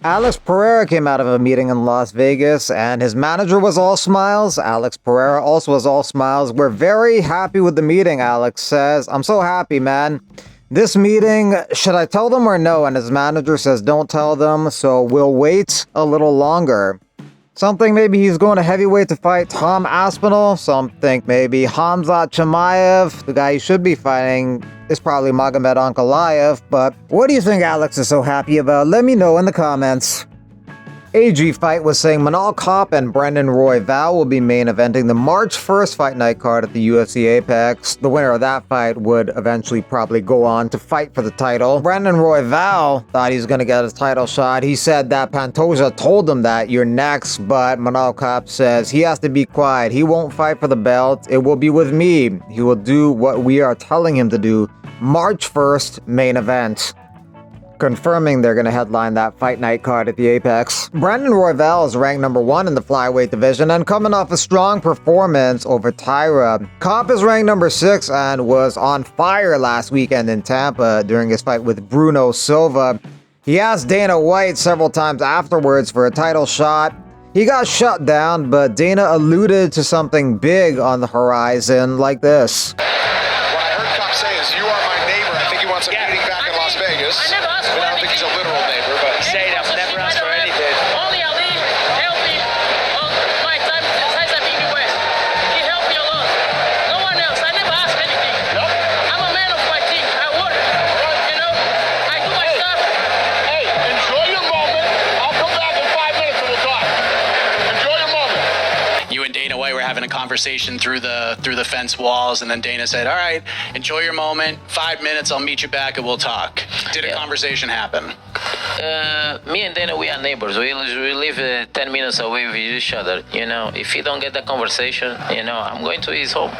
Alex Pereira came out of a meeting in Las Vegas and his manager was all smiles. Alex Pereira also was all smiles. We're very happy with the meeting, Alex says. I'm so happy, man. This meeting, should I tell them or no? And his manager says don't tell them, so we'll wait a little longer. Some think maybe he's going to heavyweight to fight Tom Aspinall. Some think maybe Khamzat Chimaev. The guy he should be fighting is probably Magomed Ankalaev. But what do you think Alex is so happy about? Let me know in the comments. AG Fight was saying Manel Kape and Brendan Royval will be main eventing the March 1st fight night card at the UFC Apex. The winner of that fight would eventually probably go on to fight for the title. Brendan Royval thought he was going to get his title shot. He said that Pantoja told him that you're next, but Manel Kape says he has to be quiet. He won't fight for the belt. It will be with me. He will do what we are telling him to do. March 1st main event. Confirming they're going to headline that fight night card at the Apex. Brendan Royval is ranked number 1 in the flyweight division and coming off a strong performance over Tyra. Kape is ranked number 6 and was on fire last weekend in Tampa during his fight with Bruno Silva. He asked Dana White several times afterwards for a title shot. He got shut down, but Dana alluded to something big on the horizon like this. What I heard Kape say is, you are my neighbor. I think he wants a meeting back in Las Vegas. I never asked for I don't think he's a literal neighbor, but say that. Never asked for anything. Only Ali helped me on my time since I've been in the West. He helped me a lot. No one else. I never asked anything. Nope. I'm a man of my team. I work. You know, I do my stuff. Hey, enjoy your moment. I'll come back in 5 minutes and we'll talk. Enjoy your moment. You and Dana White were having a conversation through the fence walls, and then Dana said, all right, enjoy your moment. 5 minutes, I'll meet you back and we'll talk. Did a conversation happen? Me and Dana, we are neighbors. We live 10 minutes away with each other. You know, if he don't get the conversation, you know, I'm going to his home.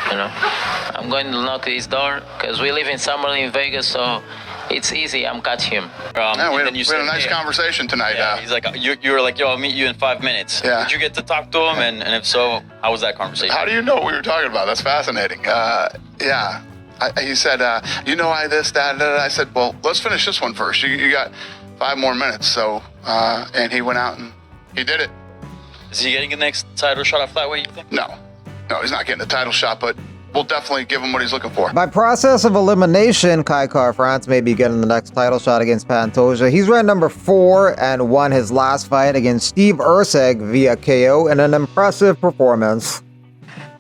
You know, I'm going to knock his door because we live in Summerlin, in Vegas, so it's easy. I'm catching him. Yeah, we had a nice conversation tonight. Yeah, he's like, you were like, yo, I'll meet you in 5 minutes. Yeah. Did you get to talk to him? And if so, how was that conversation? How do you know what we were talking about? That's fascinating. Yeah. He said, you know, this, that. I said, well, let's finish this one first. You got 5 more minutes. So, and he went out and he did it. Is he getting the next title shot at flyweight, you think? No, he's not getting the title shot, but we'll definitely give him what he's looking for. By process of elimination, Kai Car-France may be getting the next title shot against Pantoja. He's ranked number 4 and won his last fight against Steve Erceg via KO in an impressive performance.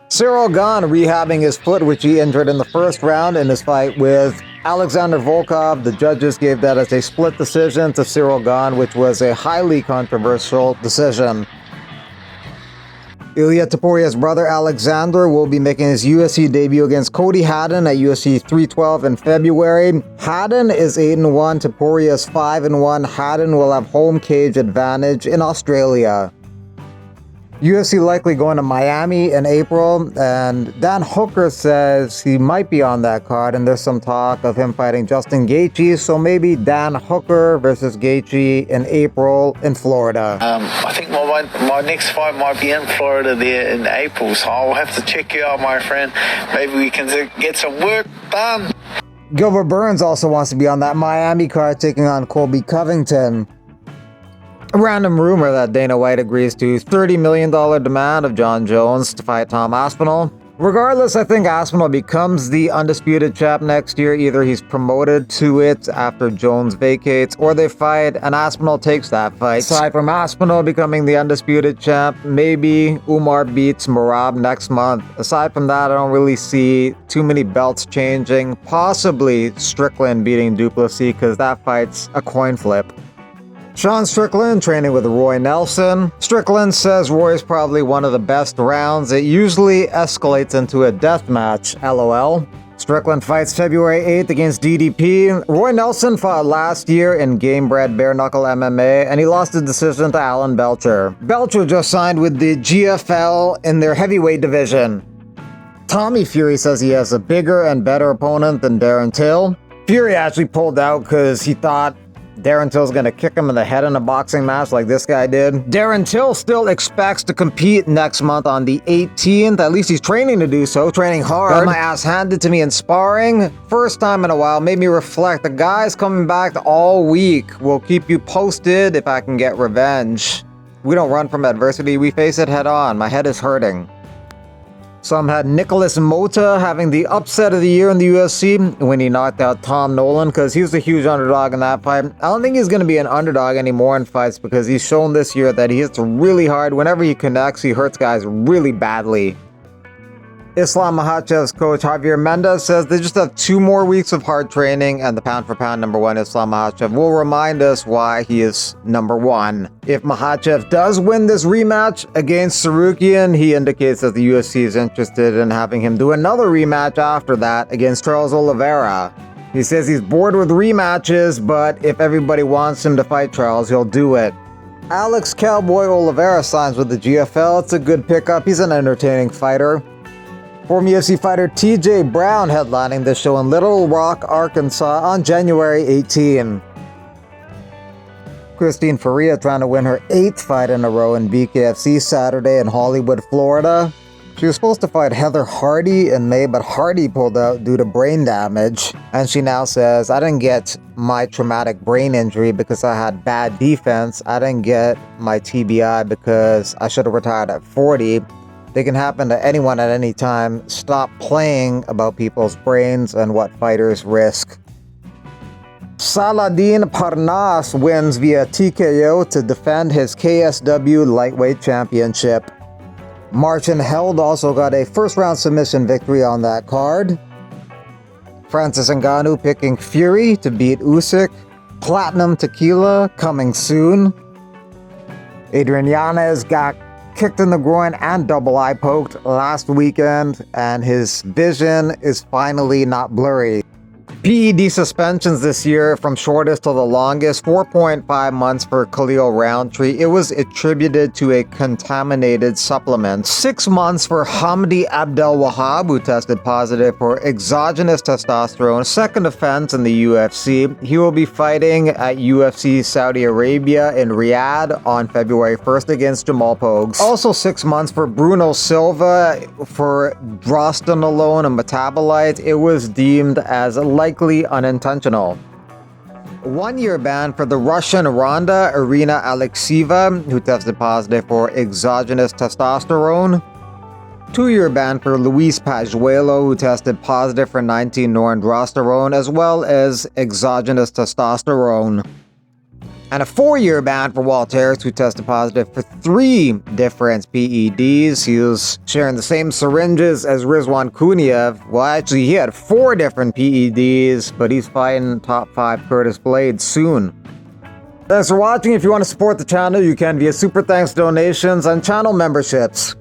Cyril Gane rehabbing his foot, which he injured in the first round in his fight with Aleksandre Volkov. The judges gave that as a split decision to Cyril Gane, which was a highly controversial decision. Ilia Topuria's brother Aleksandre will be making his UFC debut against Cody Haddon at UFC 312 in February. Haddon is 8-1, Topuria is 5-1. Haddon will have home cage advantage in Australia. UFC likely going to Miami in April, and Dan Hooker says he might be on that card, and there's some talk of him fighting Justin Gaethje, so maybe Dan Hooker versus Gaethje in April in Florida. I think my next fight might be in Florida there in April, so I'll have to check you out, my friend. Maybe we can get some work done. Gilbert Burns also wants to be on that Miami card, taking on Colby Covington. A random rumor that Dana White agrees to $30 million demand of John Jones to fight Tom Aspinall. Regardless, I think Aspinall becomes the undisputed champ next year. Either he's promoted to it after Jones vacates, or they fight and Aspinall takes that fight. Aside from Aspinall becoming the undisputed champ, maybe Umar beats Merab next month. Aside from that, I don't really see too many belts changing. Possibly Strickland beating Duplessis, because that fight's a coin flip. Sean Strickland training with Roy Nelson. Strickland says Roy is probably one of the best rounds. It usually escalates into a death match, LOL. Strickland fights February 8th against DDP. Roy Nelson fought last year in game-bred bare-knuckle MMA, and he lost the decision to Alan Belcher. Belcher just signed with the GFL in their heavyweight division. Tommy Fury says he has a bigger and better opponent than Darren Till. Fury actually pulled out because he thought Darren Till's gonna kick him in the head in a boxing match like this guy did. Darren Till still expects to compete next month on the 18th. At least he's training to do so, training hard. Got my ass handed to me in sparring. First time in a while, made me reflect. The guy's coming back all week. We'll keep you posted if I can get revenge. We don't run from adversity, we face it head on. My head is hurting. Some had Nicholas Mota having the upset of the year in the UFC when he knocked out Tom Nolan because he was a huge underdog in that fight. I don't think he's going to be an underdog anymore in fights because he's shown this year that he hits really hard. Whenever he connects, he hurts guys really badly. Islam Makhachev's coach Javier Mendez says they just have 2 more weeks of hard training, and the pound-for-pound number 1 Islam Makhachev will remind us why he is number 1. If Makhachev does win this rematch against Sarukian, he indicates that the UFC is interested in having him do another rematch after that against Charles Oliveira. He says he's bored with rematches, but if everybody wants him to fight Charles, he'll do it. Alex Cowboy Oliveira signs with the GFL. It's a good pickup. He's an entertaining fighter. Former UFC fighter TJ Brown headlining the show in Little Rock, Arkansas on January 18. Christine Faria trying to win her 8th fight in a row in BKFC Saturday in Hollywood, Florida. She was supposed to fight Heather Hardy in May, but Hardy pulled out due to brain damage. And she now says, I didn't get my traumatic brain injury because I had bad defense. I didn't get my TBI because I should have retired at 40. They can happen to anyone at any time. Stop playing about people's brains and what fighters risk. Saladin Parnas wins via TKO to defend his KSW lightweight championship. Marcin Held also got a first-round submission victory on that card. Francis Ngannou picking Fury to beat Usyk. Platinum Tequila coming soon. Adrian Yanez got kicked in the groin and double eye poked last weekend, and his vision is finally not blurry. PED suspensions this year from shortest to the longest, 4.5 months for Khalil Roundtree. It was attributed to a contaminated supplement. 6 months for Hamdi Abdel Wahab, who tested positive for exogenous testosterone, second offense in the UFC. He will be fighting at UFC Saudi Arabia in Riyadh on February 1st against Jamal Pogues. Also 6 months for Bruno Silva for drostanolone, a metabolite. It was deemed as likely unintentional. 1-year ban for the Russian Ronda Irina Alexieva, who tested positive for exogenous testosterone. 2-year ban for Luis Pajuelo, who tested positive for 19-norandrosterone, as well as exogenous testosterone. And a 4-year ban for Walt Harris, who tested positive for 3 different PEDs. He was sharing the same syringes as Rizwan Kuniev. Well, actually, he had 4 different PEDs, but he's fighting top 5 Curtis Blades soon. Thanks for watching. If you want to support the channel, you can via super thanks donations and channel memberships.